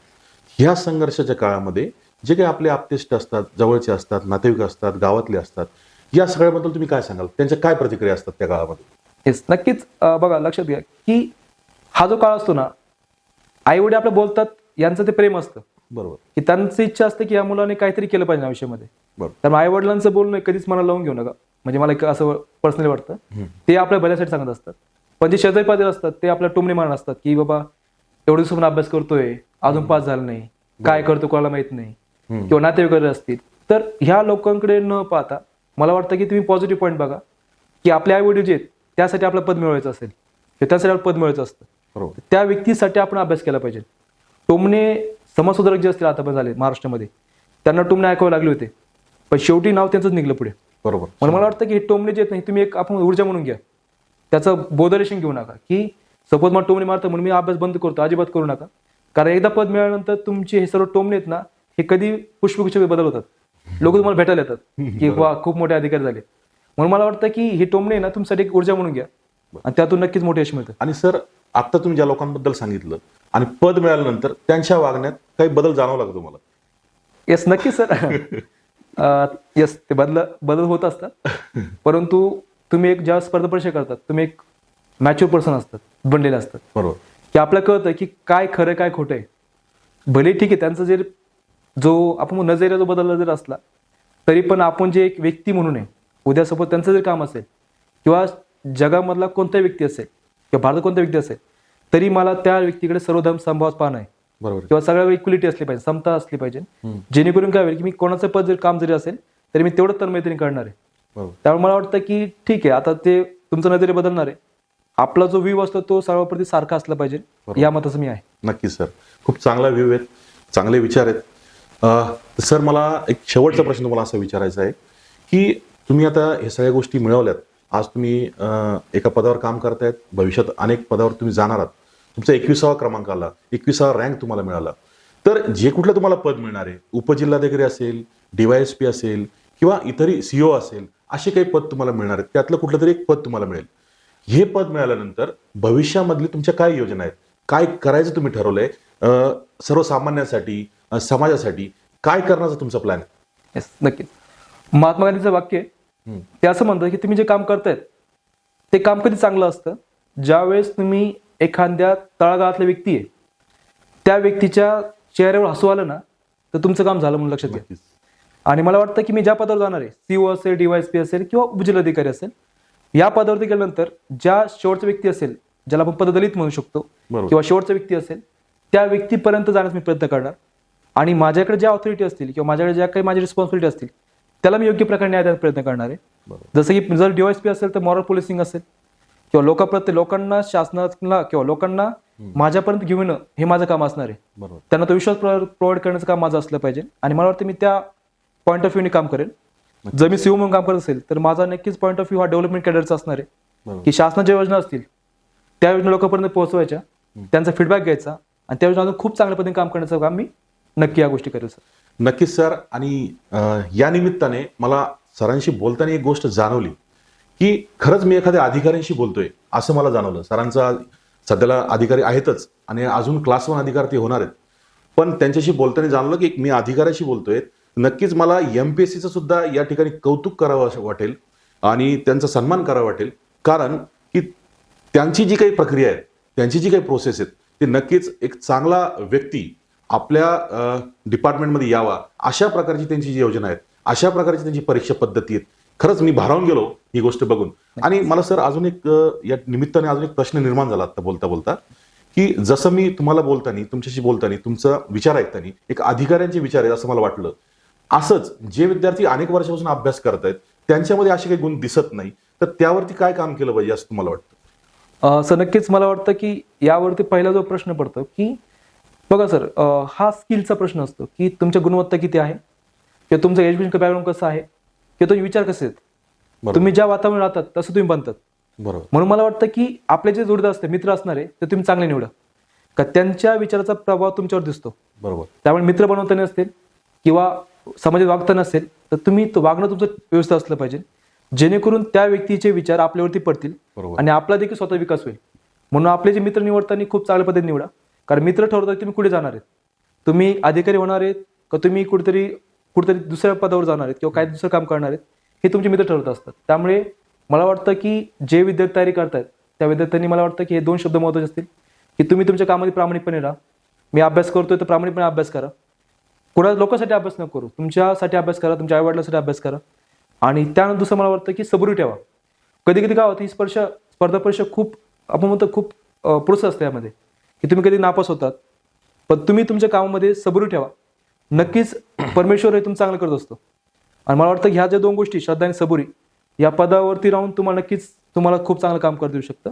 ह्या संघर्षाच्या काळामध्ये जे काही आपले आप्तेष्ट असतात, जवळचे असतात, नातेवाईक असतात, गावातले असतात, या सगळ्याबद्दल तुम्ही काय सांगाल? त्यांच्या काय प्रतिक्रिया असतात त्या काळामध्ये? येस नक्कीच. बघा लक्षात घ्या की हा जो काळ असतो ना, आई वडील आपलं बोलतात यांचं ते प्रेम असतं. बरोबर. की त्यांची इच्छा असते की या मुलाने काहीतरी केलं पाहिजे आयुष्यामध्ये. बरोबर. त्यामुळे आई वडिलांचं बोलणं कधीच मनाला लावून घेऊ नका. म्हणजे मला एक असं पर्सनली वाटतं ते आपल्या भल्यासाठी सांगत असतात. पण जे शेजारी पाजारी असतात ते आपल्या टोमणे मारण असतात की बाबा एवढे दिवसांनी अभ्यास करतोय, अजून पास झाला नाही, काय करतो कोणाला माहित नाही, किंवा नातेवाईक वगैरे असतील. तर ह्या लोकांकडे न पाहता मला वाटतं की तुम्ही पॉझिटिव्ह पॉईंट बघा की आपले आई वडील जे आहेत त्यासाठी आपलं पद मिळवायचं असेल तर त्यासाठी आपलं पद मिळवायचं असतं. बरोबर. त्या व्यक्तीसाठी आपण अभ्यास केला पाहिजे. टोमणे समाजसुधारक जे असतील आता पण झाले महाराष्ट्रामध्ये, त्यांना टोमणे ऐकावे लागले होते, पण शेवटी नाव त्यांचंच निघलं पुढे. बरोबर. मला वाटतं की हे टोमणे जे आहेत नाही तुम्ही एक आपण ऊर्जा म्हणून घ्या, त्याचं बोधरेशन घेऊ नका की सपोज मला टोमणे मारतं म्हणून मी अभ्यास बंद करतो, अजिबात करू नका. कारण एकदा पद मिळाल्यानंतर तुमचे हे सर्व टोमणे आहेत ना हे कधी पुष्पगुच्छ बदल होतात. लोक तुम्हाला भेटायला येतात की वा खूप मोठे अधिकारी झाले. म्हणून मला वाटतं की हे टोमणे ना तुमच्यासाठी एक ऊर्जा म्हणून घ्या आणि त्यातून नक्कीच मोठे यश मिळतं. आणि सर आता तुम्ही ज्या लोकांबद्दल सांगितलं आणि पद मिळाल्यानंतर त्यांच्या वागण्यात काही बदल जाणवला का तुम्हाला? येस नक्कीच सर. येस ते बदल होत असतात. परंतु तुम्ही एक ज्या स्पर्धा परीक्षा करतात तुम्ही एक मॅच्युअर पर्सन असतात, बनलेले असतात. बरोबर. की आपल्याला कळतं की काय खरं काय खोटं आहे. भले ठीक आहे त्यांचा जो आपण नजरिया जो बदलला जर असला तरी पण आपण जे एक व्यक्ती म्हणून आहे, उद्यासोबत त्यांचं जर काम असेल किंवा जगामधला कोणताही व्यक्ती असेल किंवा भारतात कोणता व्यक्ती असेल तरी मला त्या व्यक्तीकडे सर्वधर्म समभाव पाहणं आहे. बरोबर. किंवा सगळ्या इक्वलिटी असली पाहिजे, समता असली पाहिजे, जेणेकरून काय होईल की मी कोणाचं पद जर काम जरी असेल तरी मी तेवढं तन्मयतेने करणार आहे. बरोबर. त्यामुळे मला वाटतं की ठीक आहे आता ते तुमचा नजरिया बदलणार आहे. आपला जो व्ह्यू असतो तो सर्वांप्रती सारखा असला पाहिजे या मताचं मी आहे. नक्कीच सर, खूप चांगला व्ह्यू आहेत, चांगले विचार आहेत. सर मला एक शेवटचा प्रश्न तुम्हाला असा विचारायचा आहे की तुम्ही आता हे सगळ्या गोष्टी मिळवल्यात, आज तुम्ही एका पदावर काम करतायत, भविष्यात अनेक पदावर तुम्ही जाणार आहात, तुमचा 21वा क्रमांक आला, 21वा रँक तुम्हाला मिळाला, तर जे कुठलं तुम्हाला पद मिळणार आहे, उपजिल्हाधिकारी असेल, DYSP असेल किंवा इतरही CEO असेल, असे काही पद तुम्हाला मिळणार आहेत, त्यातलं कुठलं तरी एक पद तुम्हाला मिळेल. हे पद मिळाल्यानंतर भविष्यामधली तुमच्या काय योजना आहेत, काय करायचं तुम्ही ठरवलंय, सर्वसामान्यांसाठी, समाजासाठी काय करण्याचा तुमचा प्लॅन आहे? येस, नक्कीच. महात्मा गांधीचं वाक्य आहे, ते असं म्हणतात की तुम्ही जे काम करतायत ते काम कधी चांगलं असतं ज्यावेळेस तुम्ही एखाद्या तळागाळातल्या व्यक्ती आहे त्या व्यक्तीच्या चेहऱ्यावर हसू आलं ना तर तुमचं काम झालं म्हणून लक्षात घ्या. आणि मला वाटतं की मी ज्या पदावर जाणार आहे, CEO असेल, DYSP असेल किंवा उपजिल्हाधिकारी असेल, या पदावरती गेल्यानंतर ज्या शेवटचा व्यक्ती असेल, ज्याला आपण पददलित म्हणू शकतो किंवा शेवटचा व्यक्ती असेल, त्या व्यक्तीपर्यंत जाण्यास मी प्रयत्न करणार. आणि माझ्याकडे ज्या ऑथॉरिटी असतील किंवा माझ्याकडे ज्या काही माझी रिस्पॉन्सिबिलिटी असतील त्याला मी योग्य प्रकारे न्याय देण्याचा प्रयत्न करणार आहे. जसं की जर DYSP असेल तर मॉरल पोलिसिंग असेल किंवा लोकांना शासनाला किंवा लोकांना माझ्यापर्यंत घेऊन येणं हे माझं काम असणार आहे. त्यांना तो विश्वास प्रोव्हाइड करण्याचं काम माझं असलं पाहिजे. आणि मला वाटतं मी त्या पॉईंट ऑफ व्ह्यूने काम करेन. जर मी CEO म्हणून काम करत असेल तर माझा नक्कीच पॉईंट ऑफ व्ह्यू हा डेव्हलपमेंट कॅडरचा असणार आहे की शासनाच्या योजना असतील त्या योजना लोकांपर्यंत पोहोचवायच्या, त्यांचा फीडबॅक घ्यायचा आणि त्या योजना खूप चांगल्या पद्धतीने काम करण्याचं काम मी नक्की या गोष्टी करेल सर. नक्कीच सर. आणि या निमित्ताने मला सरांशी बोलताना एक गोष्ट जाणवली की खरंच मी एखाद्या अधिकाऱ्यांशी बोलतोय असं मला जाणवलं. सरांचा सध्याला अधिकारी आहेतच आणि अजून क्लास 1 अधिकारी ते होणार आहेत, पण त्यांच्याशी बोलताना जाणवलं की मी अधिकाऱ्याशी बोलतोय. नक्कीच मला MPSCचं सुद्धा या ठिकाणी कौतुक करावं वाटेल आणि त्यांचा सन्मान करावा वाटेल, कारण की त्यांची जी काही प्रक्रिया आहे, त्यांची जी काही प्रोसेस आहेत, ते नक्कीच एक चांगला व्यक्ती आपल्या डिपार्टमेंटमध्ये यावा अशा प्रकारची त्यांची जी योजना आहेत, अशा प्रकारची त्यांची परीक्षा पद्धती आहेत. खरंच मी भारावून गेलो ही गोष्ट बघून. आणि मला सर अजून एक या निमित्ताने अजून एक प्रश्न निर्माण झाला आता बोलता बोलता की जसं मी तुम्हाला बोलताना, तुमच्याशी बोलताना, तुमचा विचार ऐकताना एक अधिकाऱ्यांचे विचार आहेत असं मला वाटलं. असंच जे विद्यार्थी अनेक वर्षापासून अभ्यास करतायत त्यांच्यामध्ये असे काही गुण दिसत नाही, तर त्यावरती काय काम केलं पाहिजे असं तुम्हाला वाटतं? सर नक्कीच मला वाटतं की यावरती पहिला जो प्रश्न पडतो की बघा सर, हा स्किलचा प्रश्न असतो की तुमच्या गुणवत्ता किती आहे किंवा तुमचं एज्युकेशन बॅकग्राऊंड कसं आहे किंवा तुम्ही विचार कसे आहेत, तुम्ही ज्या वातावरणात राहतात तसं तुम्ही बनतात. बरोबर. म्हणून मला वाटतं की आपले जे जोडीदार असते, मित्र असणारे, ते तुम्ही चांगले निवडा का त्यांच्या विचाराचा प्रभाव तुमच्यावर दिसतो. बरोबर. त्यामुळे मित्र बनवताना असतील किंवा समाजात वागताना असेल तर तुम्ही वागणं तुमचं व्यवस्था असलं पाहिजे जेणेकरून त्या व्यक्तीचे विचार आपल्यावरती पडतील आणि आपला देखील स्वतः विकास होईल. म्हणून आपले जे मित्र निवडताना खूप चांगल्या पद्धतीने निवडा, कारण मित्र ठरवतात तुम्ही कुठे जाणार आहेत, तुम्ही अधिकारी होणार आहेत का तुम्ही कुठेतरी दुसऱ्या पदावर जाणार आहेत किंवा काय दुसरं काम करणार आहेत, हे तुमचे मित्र ठरवत असतात. त्यामुळे मला वाटतं की जे विद्यार्थी तयारी करतायत त्या विद्यार्थ्यांनी मला वाटतं की हे 2 शब्द महत्त्वाचे असतील की तुम्ही तुमच्या कामामध्ये प्रामाणिकपणे राहा. मी अभ्यास करतोय तर प्रामाणिकपणे अभ्यास करा. कोणा लोकांसाठी अभ्यास न करू, तुमच्यासाठी अभ्यास करा, तुमच्या आईवडिलांसाठी अभ्यास करा. आणि त्यानंतर दुसरं मला वाटतं की सबुरी ठेवा. कधी कधी काय होतं, ही स्पर्धा परीक्षा खूप आपण म्हणतो खूप प्रोसेस असते यामध्ये की तुम्ही कधी नापास होतात, पण तुम्ही तुमच्या कामामध्ये सबुरी ठेवा. नक्कीच परमेश्वर हे तुमचं चांगलं करत असतो. आणि मला वाटतं ह्या ज्या 2 गोष्टी, श्रद्धा आणि सबुरी, या पदावरती राहून तुम्हाला खूप चांगलं काम करता येऊ शकतं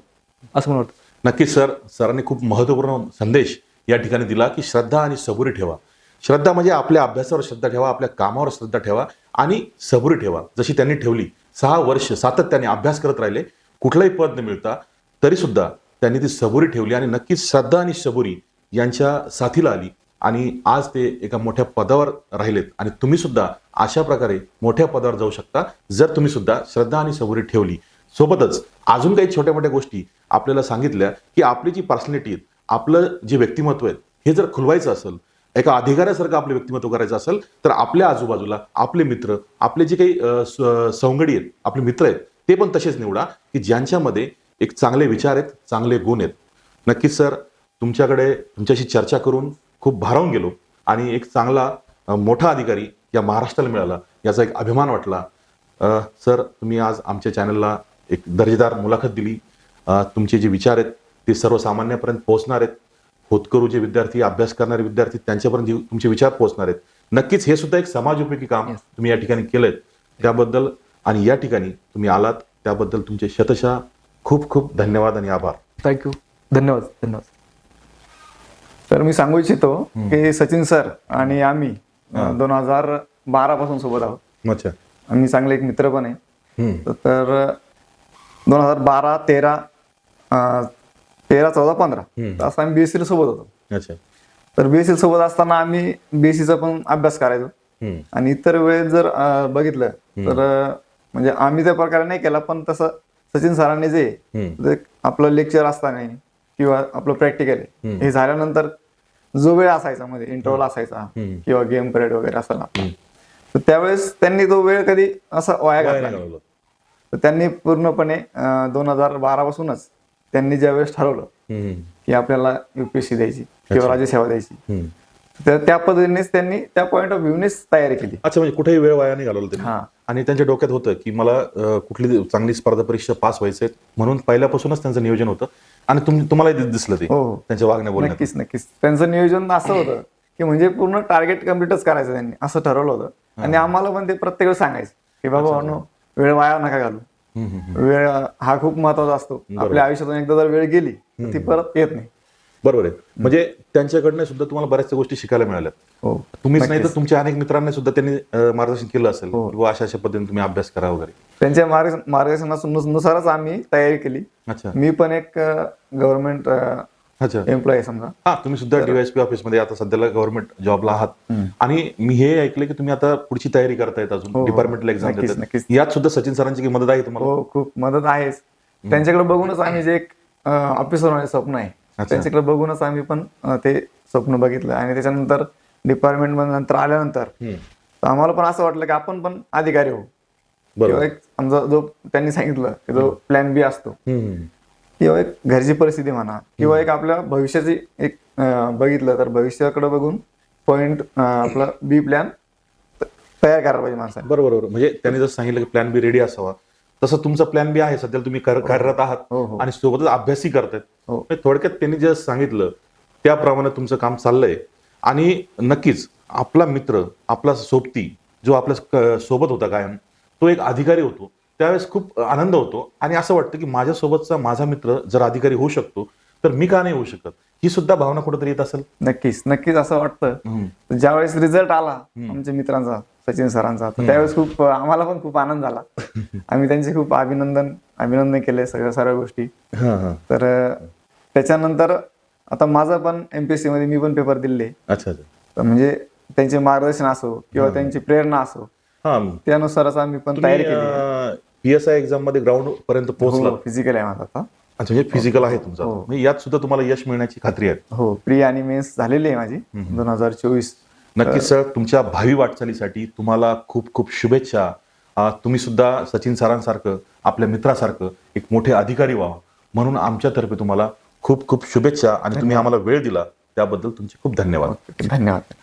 असं मला वाटतं. नक्कीच सर. सरांनी खूप महत्त्वपूर्ण संदेश या ठिकाणी दिला की श्रद्धा आणि सबुरी ठेवा. श्रद्धा म्हणजे आपल्या अभ्यासावर श्रद्धा ठेवा, आपल्या कामावर श्रद्धा ठेवा आणि सबुरी ठेवा. जशी त्यांनी ठेवली, 6 वर्ष सातत्याने अभ्यास करत राहिले, कुठलंही पद न मिळता तरी सुद्धा त्यांनी ती सबुरी ठेवली आणि नक्कीच श्रद्धा आणि सबुरी यांच्या साथीला आली आणि आज ते एका मोठ्या पदावर राहिलेत. आणि तुम्ही सुद्धा अशा प्रकारे मोठ्या पदावर जाऊ शकता जर तुम्ही सुद्धा श्रद्धा आणि सबुरी ठेवली. सोबतच अजून काही छोट्या मोठ्या गोष्टी आपल्याला सांगितल्या की आपली जी पर्सनॅलिटी आहे, आपलं जे व्यक्तिमत्व आहे, हे जर खुलवायचं असेल, एका अधिकाऱ्यासारखं आपलं व्यक्तिमत्व करायचं असेल तर आपल्या आजूबाजूला आपले मित्र, आपले जे काही सवंगडी आहेत, आपले मित्र आहेत, ते पण तसेच निवडा की ज्यांच्यामध्ये एक चांगले विचार आहेत, चांगले गुण आहेत. नक्कीच सर, तुमच्याशी चर्चा करून खूप भारावून गेलो आणि एक चांगला मोठा अधिकारी या महाराष्ट्राला मिळाला याचा एक अभिमान वाटला. सर, तुम्ही आज आमच्या चॅनलला एक दर्जेदार मुलाखत दिली. तुमचे जे विचार आहेत ते सर्वसामान्यापर्यंत पोहोचणार आहेत. होतकरू जे विद्यार्थी, अभ्यास करणारे विद्यार्थी, त्यांच्यापर्यंत तुमचे विचार पोहोचणार आहेत. नक्कीच हे सुद्धा एक समाजोपयोगी काम तुम्ही या ठिकाणी केलंय, त्याबद्दल आणि या ठिकाणी तुम्ही आलात त्याबद्दल तुमचे शतशः खूप खूप धन्यवाद आणि आभार. थँक्यू. धन्यवाद. तर मी सांगू इच्छितो की सचिन सर आणि आम्ही 2012 पासून सोबत आहोत. अच्छा. आम्ही चांगले एक मित्र पण आहे. हम्म. तर 2012, 13, 14, 15 असं आम्ही बीएससी सोबत होतो. अच्छा. तर बीएससी सोबत असताना आम्ही बीएससीचा पण अभ्यास करायचो. हम्म. आणि इतर वेळेस जर बघितलं तर म्हणजे आम्ही त्या प्रकारे नाही केला, पण तसं सचिन सरांनी जे आपलं लेक्चर असताना किंवा आपलं प्रॅक्टिकल हे झाल्यानंतर जो वेळ असायचा मध्ये इंटरव्हल असायचा किंवा गेम पिरियड वगैरे असायला, तर त्यावेळेस त्यांनी तो वेळ कधी असा वाया घातला नाही. तर त्यांनी पूर्णपणे 2012 पासूनच त्यांनी ज्यावेळेस ठरवलं की आपल्याला युपीएससी द्यायची किंवा राज्यसेवा द्यायची, तर त्या पद्धतीनेच त्यांनी त्या पॉईंट ऑफ व्ह्यूनेच तयारी केली. अच्छा, म्हणजे कुठेही वेळ वाया नाही घालवला त्यांनी. हा. आणि त्यांच्या डोक्यात होतं की मला कुठली चांगली स्पर्धा परीक्षा पास व्हायचंय, म्हणून पहिल्यापासूनच त्यांचं नियोजन होतं. आणि तुम्हाला दिसलं ते हो. त्यांच्या वागण्या बोलण्यात. नक्कीच नक्कीच त्यांचं नियोजन असं होतं की म्हणजे पूर्ण टार्गेट कम्प्लीटच करायचं त्यांनी असं ठरवलं होतं. आणि आम्हाला पण ते प्रत्येक वेळेस सांगायचं की बाबा वेळ वाया नका घालू, वेळ हा खूप महत्वाचा असतो. आपल्या आयुष्यातून एकदा जर वेळ गेली तर ती परत येत नाही. बरोबर आहे. म्हणजे त्यांच्याकडनं सुद्धा तुम्हाला बऱ्याचशा गोष्टी शिकायला मिळाल्यात. हो. तुम्हीच नाही तर तुमच्या अनेक मित्रांनी सुद्धा त्यांनी मार्गदर्शन केलं असेल किंवा अशा पद्धतीने तुम्ही अभ्यास करा वगैरे. त्यांच्या मार्गदर्शनानुसारच आम्ही तयारी केली. अच्छा. मी पण एक गव्हर्नमेंट अच्छा. एम्प्लॉई समजा. हा, तुम्ही सुद्धा डीवायएसपी ऑफिस मध्ये आता सध्याला गव्हर्नमेंट जॉबला आहात. आणि मी हे ऐकलं की तुम्ही आता पुढची तयारी करतायत, अजून डिपार्टमेंटल एक्झाम नक्कीच, देतात. नक्कीच. यात सुद्धा सचिन सरांची काही मदत आहे तुम्हाला? हो, खूप मदत आहेच. त्यांच्याकडे बघूनच आम्ही जे एक ऑफिसर होण्याचं स्वप्न आहे, त्यांच्याकडे बघूनच आम्ही पण ते स्वप्न बघितलं. आणि त्याच्यानंतर डिपार्टमेंट मध्ये नंतर आल्यानंतर आम्हाला पण असं वाटलं की आपण पण अधिकारी होऊ. किंवा एक आमचा जो त्यांनी सांगितलं की जो प्लॅन बी असतो, किंवा एक घरची परिस्थिती म्हणा, किंवा एक आपल्या भविष्याची एक बघितलं तर भविष्याकडे बघून पॉइंट आपला बी प्लॅन तयार करायला पाहिजे माणसाने. बरोबर. म्हणजे त्यांनी जसं सांगितलं की प्लॅन बी रेडी असावा, तसं तुमचा प्लॅन बी आहे. सध्या तुम्ही कार्यरत आहात आणि सोबतच अभ्यासही करतायत. थोडक्यात त्यांनी जे सांगितलं त्याप्रमाणे तुमचं काम चाललंय. आणि नक्कीच आपला मित्र, आपला सोबती जो आपल्या सोबत होता कायम, तो एक अधिकारी होतो. त्यावेळेस खूप आनंद होतो आणि असं वाटतं की माझ्यासोबतचा माझा मित्र जर अधिकारी होऊ शकतो तर मी का नाही होऊ शकत, ही सुद्धा भावना कुठेतरी येत असेल. नक्कीच नक्कीच असं वाटतं. ज्यावेळेस रिझल्ट आला आमच्या मित्रांचा, सचिन सरांचा, तर त्यावेळेस खूप आम्हाला पण खूप आनंद झाला. आम्ही त्यांचे खूप अभिनंदन केले सर्व गोष्टी. तर त्याच्यानंतर आता माझं पण एमपीएससी मध्ये मी पण पेपर दिले. अच्छा. तर म्हणजे त्यांचे मार्गदर्शन असो किंवा त्यांची प्रेरणा असो, त्यानुसारच आम्ही पण तयारी केली. पीएसआय एक्झाम मध्ये ग्राउंड पर्यंत पोहोचला. फिजिकल आहे माझा आता. अच्छा, म्हणजे फिजिकल आहे तुमचा. म्हणजे यात सुद्धा तुम्हाला यश मिळण्याची खात्री आहे. हो, प्री आणि मेन्स झालेली आहे माझी 2024. नक्कीच सर, तुमच्या भावी वाटचालीसाठी तुम्हाला खूप खूप शुभेच्छा. तुम्ही सुद्धा सचिन सरांसारखं, आपल्या मित्रासारखं एक मोठे अधिकारी व्हा, म्हणून आमच्यातर्फे तुम्हाला खूप खूप शुभेच्छा. आणि तुम्ही आम्हाला वेळ दिला त्याबद्दल तुमचे खूप धन्यवाद. धन्यवाद.